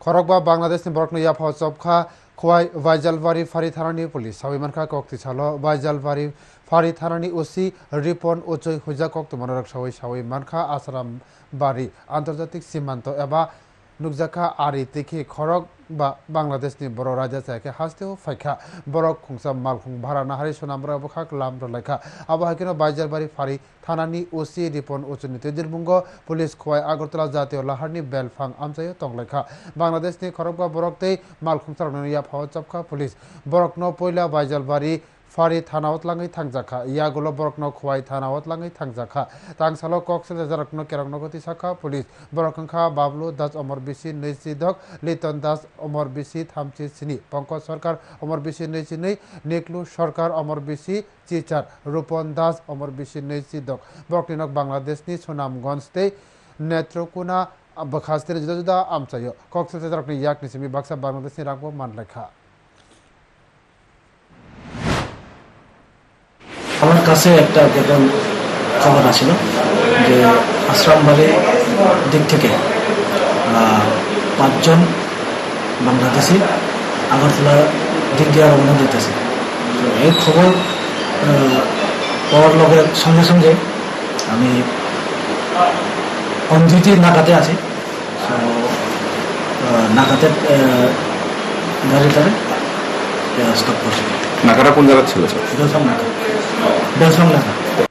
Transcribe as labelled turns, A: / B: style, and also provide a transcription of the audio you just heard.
A: खरगबा बांग्लादेश नि बरकनो याफा चबखा खवाई बाइजालबारी फारि थानानि पुलिस साविमानखा कक्ति छालो बाइजालबारी फारि थानानि ओसि रिपन ओचै हुजा कक्ति मनरक सावै मानखा आसाराम बारी आन्तर्जातिक सीमान्त एबा नुकजाखा आरि तिखि खरग बा बांग्लादेश नि बर राजा चायके हास्तेव फाइखा बरक खुंसा मालखुं भारा नाहारि सोनामब्रा बखा लाम रलाइखा आबहाकिनो बाइजालबारी फारि थानानि ओसि रिपन ओचुनि तेजिरबुंगो पुलिस खवाई आगरतला जातीय लाहारनि बेलफां आमचायो तंलाइखा बांग्लादेश नि खरगबा बरकते मालखुं सरगनो याफाव चपखा पुलिस बरकनो पयला बाइजालबारी फारि थानावत लाङै थांजाखा यागुलो बरकनो खवाई थानावत लाङै थांजाखा तांसालो कक्सेल जारकनो केरकनो गति साखा पुलिस बरकंखा बाबलु दास अमर बिसि नैसिधक लिटन दास अमर बिसि थामचि सिनि पंकज सरकार अमर बिसि नैचिनै नेकलु सरकार अमर बिसि चिचार रूपन दास अमर बिसि नैचिधक बरकनिनक बांग्लादेशनि सुनामगंजते नेत्रकुना बखास्तिर जुदा जुदा आमचायो कक्सेल जारकनि याकनि सिमि बाक्सा बांग्लादेशनि रांबो मानलाइखा
B: আমার কাছে একটা গোপন খবর আসছিল যে আশ্রমবাড়ির দিক থেকে 5 জন বাংলাদেশি আগরতলা দিক দিয়ে রওনা দিতেছে। তো এই খবর পাওয়ার লগে সঙ্গে সঙ্গে আমি অন্ধিতি নাকাতে আছি। নাকাতে গাড়িটারে স্টপ করছি।
C: নাকাটা কোন জায়গা ছিল?
B: বেলসং নাকা।